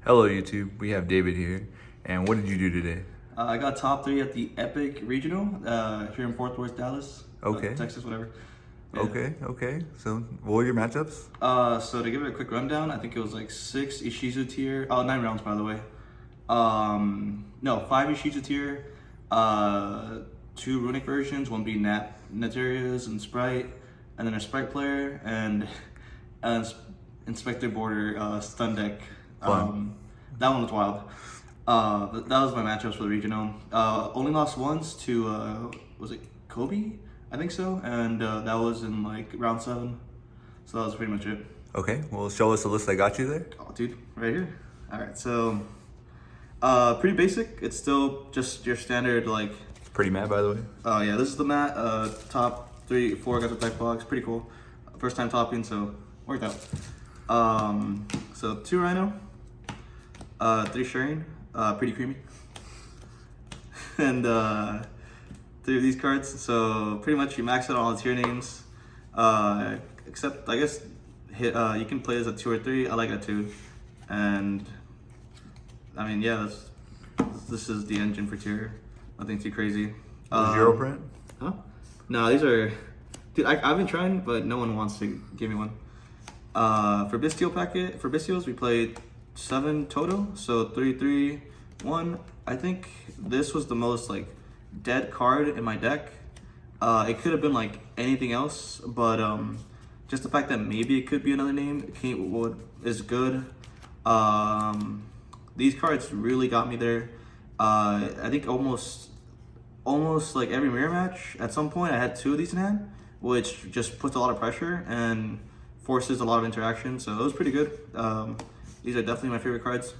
Hello YouTube, we have David here, and what did you do today? I got top 3 at the Epik Regional here in Fort Worth, Dallas, Okay. Texas, whatever. Yeah. Okay. So, what were your matchups? So to give it a quick rundown, I think it was like 6 Ishizu tier. Oh, 9 rounds by the way. No, 5 Ishizu tier. 2 runic versions, one being Naturia's and Sprite, and then a Sprite player and Inspector Border stun deck. Fun. That one was wild. That was my matchups for the regional. Only lost once to was it Kobe? I think so, and that was in like round 7. So that was pretty much it. Okay, well, show us the list I got you there. Oh, dude, right here. All right, so pretty basic. It's still just your standard like. It's pretty mad, by the way. Yeah, this is the mat. Top 3, 4 got the deck box. Pretty cool. First time topping, so worked out. So 2 Rhino, 3 Sharing, pretty creamy, and 3 of these cards. So pretty much you max out all the tier names, except I guess you can play as a 2 or 3. I like a 2, and I mean yeah, this is the engine for tier. Nothing too crazy. Zero print? Huh? No, these are, dude. I've been trying, but no one wants to give me one. For Bestials, we played 7 total, so 3, 3, 1. I think this was the most like dead card in my deck. It could have been like anything else, but just the fact that maybe it could be another name is good. These cards really got me there. I think almost like every mirror match at some point I had 2 of these in hand, which just puts a lot of pressure and forces a lot of interaction, so it was pretty good. These are definitely my favorite cards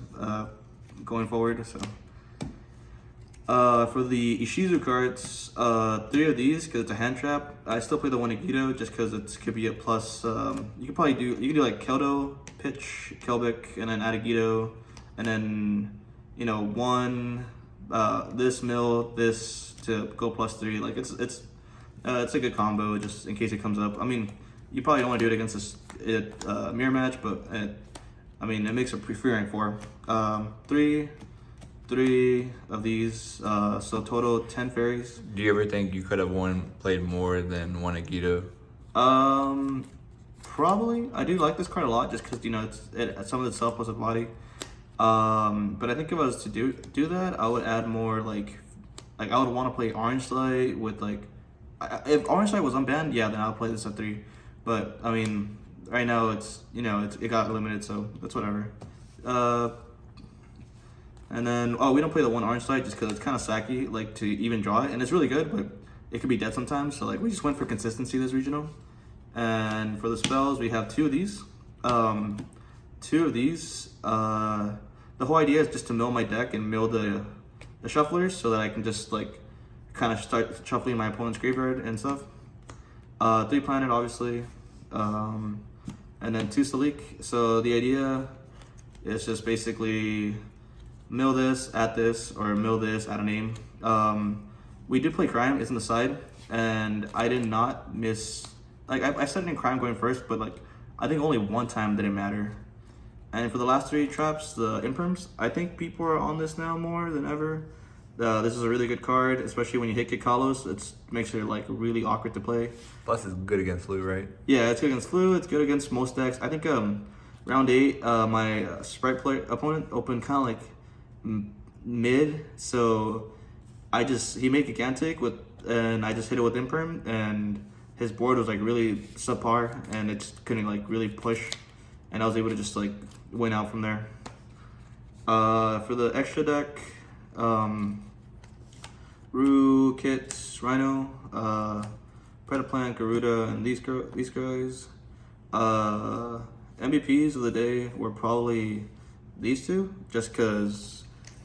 going forward. So for the Ishizu cards, 3 of these because it's a hand trap. I still play the one Agito just because it could be a plus. You can do like Keldo, Pitch, Kelbic, and then add Agito, and then one this mill, this to go +3. Like it's a good combo just in case it comes up. I mean, you probably don't want to do it against this mirror match, but I mean it makes a free rank 4. 3 of these, so total 10 fairies. Do you ever think you could have played more than one Agito? Probably. I do like this card a lot just because some of itself was a body. But I think if I was to do that, I would add more like I would want to play Orange Light with like, if Orange Light was unbanned, yeah, then I'll play this at 3. But I mean, right now it got limited, so that's whatever. And then we don't play the one Orange Light just because it's kind of sacky, like to even draw it, and it's really good, but it could be dead sometimes. So like we just went for consistency this regional. And for the spells, we have 2 of these. 2 of these. The whole idea is just to mill my deck and mill the shufflers so that I can just like kind of start shuffling my opponent's graveyard and stuff. 3 Planet, obviously, and then 2 Salik. So the idea is just basically mill this, add this, or mill this, add a name. We did play Crime, it's on the side, and I did not miss. Like I set in Crime going first, but like I think only one time did it matter. And for the last 3 traps, the Imperms, I think people are on this now more than ever. This is a really good card, especially when you hit Kikalos. It makes it like really awkward to play. Plus, it's good against Flu, right? Yeah, it's good against Flu. It's good against most decks. I think round 8, my Sprite player opponent opened kind of like mid, so he made Gigantic and I just hit it with Imperm, and his board was like really subpar, and it just couldn't like really push, and I was able to just like win out from there. For the extra deck, Rue, Kits, Rhino, Predaplant, Garuda, and these guys. MVPs of the day were probably these 2, just because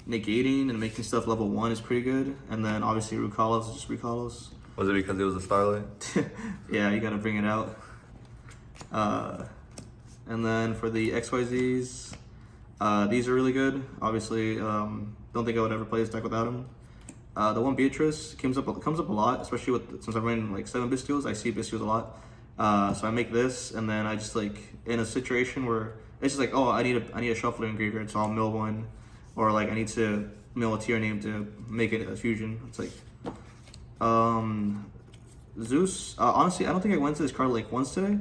negating and making stuff level 1 is pretty good, and then obviously Rukalos is just Rukalos. Was it because it was a Starlight? Yeah, you gotta bring it out. And then for the XYZs, these are really good. Obviously, don't think I would ever play this deck without them. The one Beatrice comes up a lot, especially since I'm running like 7 Bestials. I see Bestials a lot. So I make this, and then I just like in a situation where It's just like, oh, I need a shuffler in graveyard, so I'll mill one, or like I need to mill a tier name to make it a fusion. It's like, Zeus. Honestly, I don't think I went to this card like once today,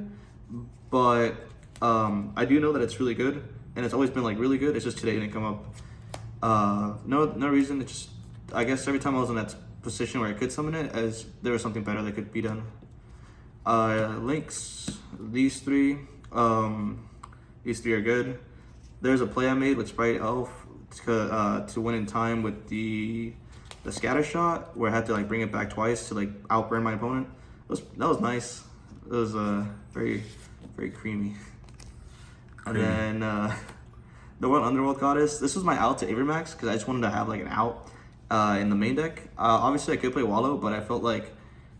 but I do know that it's really good, and it's always been like really good. It's just today it didn't come up. No reason. It's just, I guess every time I was in that position where I could summon it, as there was something better that could be done. Links. These three are good. There's a play I made with Sprite Elf to win in time with the scatter shot, where I had to like bring it back twice to like outburn my opponent. That was nice. It was very creamy. And then the one Underworld Goddess. This was my out to Avermax because I just wanted to have like an out in the main deck. Obviously I could play Wallow, but I felt like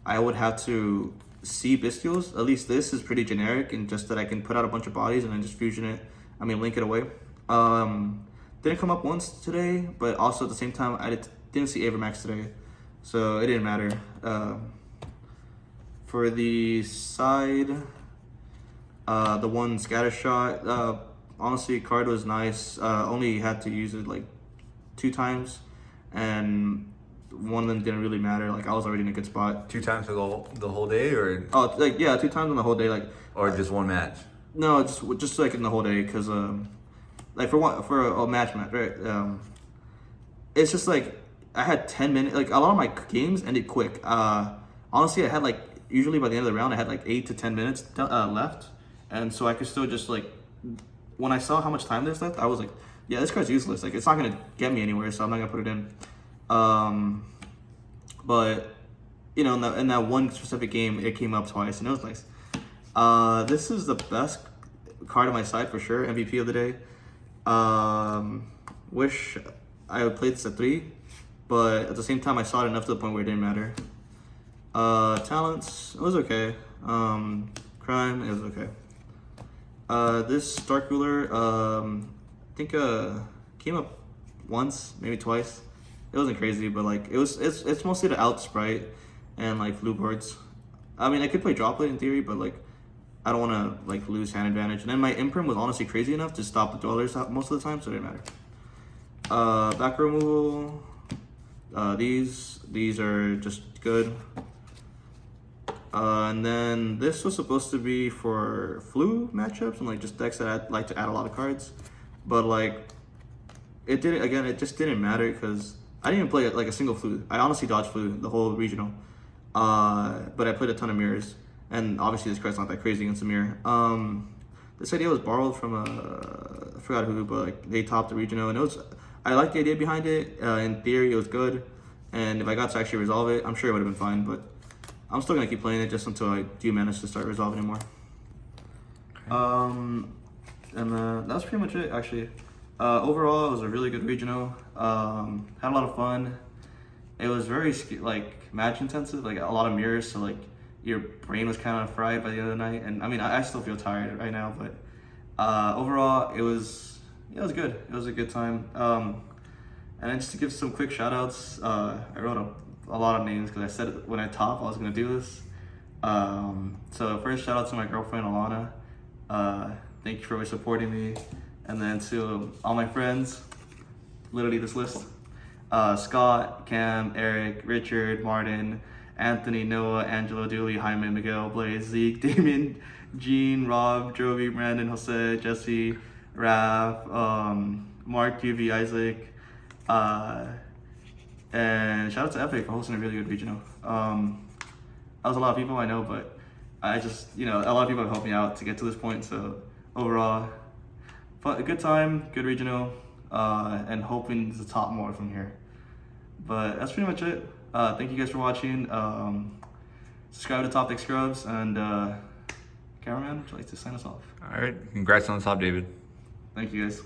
I would have to see Bestials. At least this is pretty generic, and just that I can put out a bunch of bodies and then just fusion it. I mean, link it away. Didn't come up once today, but also at the same time I didn't see Avermax today, so it didn't matter. For the side, the one scatter shot, honestly, card was nice. Only had to use it like 2 times, and one of them didn't really matter. Like I was already in a good spot. 2 times for the whole day, or like yeah, 2 times in the whole day, like or just one match. No, just like in the whole day, because like for a match, right? It's just like I had 10 minutes. Like a lot of my games ended quick. Honestly, I had like usually by the end of the round I had like 8 to 10 minutes left, and so I could still just like, when I saw how much time there's left, I was like, yeah, this card's useless. Like it's not gonna get me anywhere, so I'm not gonna put it in. But you know, in that one specific game, it came up twice, and it was nice. This is the best card on my side for sure. MVP of the day. Wish I would play this at 3, but at the same time I saw it enough to the point where it didn't matter. Talents, it was okay. Crime, it was okay. This Dark Ruler, I think came up once, maybe twice. It wasn't crazy, but like it's mostly the out Sprite and like blue boards. I mean, I could play Droplet in theory, but like I don't want to like lose hand advantage. And then my imprint was honestly crazy enough to stop the dwellers out most of the time, so it didn't matter. Back removal. These are just good. And then this was supposed to be for flu matchups and like just decks that I'd like to add a lot of cards, but like it didn't. Again, it just didn't matter because I didn't even play like a single flu. I honestly dodged flu the whole regional, but I played a ton of mirrors, and obviously this card's not that crazy against a mirror. This idea was borrowed from I forgot who, but like they topped the regional, and it was. I liked the idea behind it. In theory, it was good, and if I got to actually resolve it, I'm sure it would have been fine. But I'm still gonna keep playing it just until I do manage to start resolving it more. Okay. And that's pretty much it actually. Overall, it was a really good regional. Had a lot of fun. It was very like match intensive, like a lot of mirrors, so like your brain was kind of fried by the end of the night. And I mean, I still feel tired right now, but overall, it was good. It was a good time. And then just to give some quick shout outs, I wrote a lot of names because I said when I top I was gonna do this. So first, shout out to my girlfriend Alana. Thank you for supporting me. And then to all my friends, literally this list: Scott, Cam, Eric, Richard, Martin, Anthony, Noah, Angelo, Dooley, Jaime, Miguel, Blaze, Zeke, Damien, Gene, Rob, Jovi, Brandon, Jose, Jesse, Raph, Mark, UV, Isaac, and shout out to Epik for hosting a really good regional. That was a lot of people I know, but I just, a lot of people have helped me out to get to this point. So overall, a good time, good regional, and hoping to top more from here. But that's pretty much it. Thank you guys for watching. Subscribe to Top Deck Scrubs, and cameraman, would you like to sign us off? All right, congrats on the top, David. Thank you guys.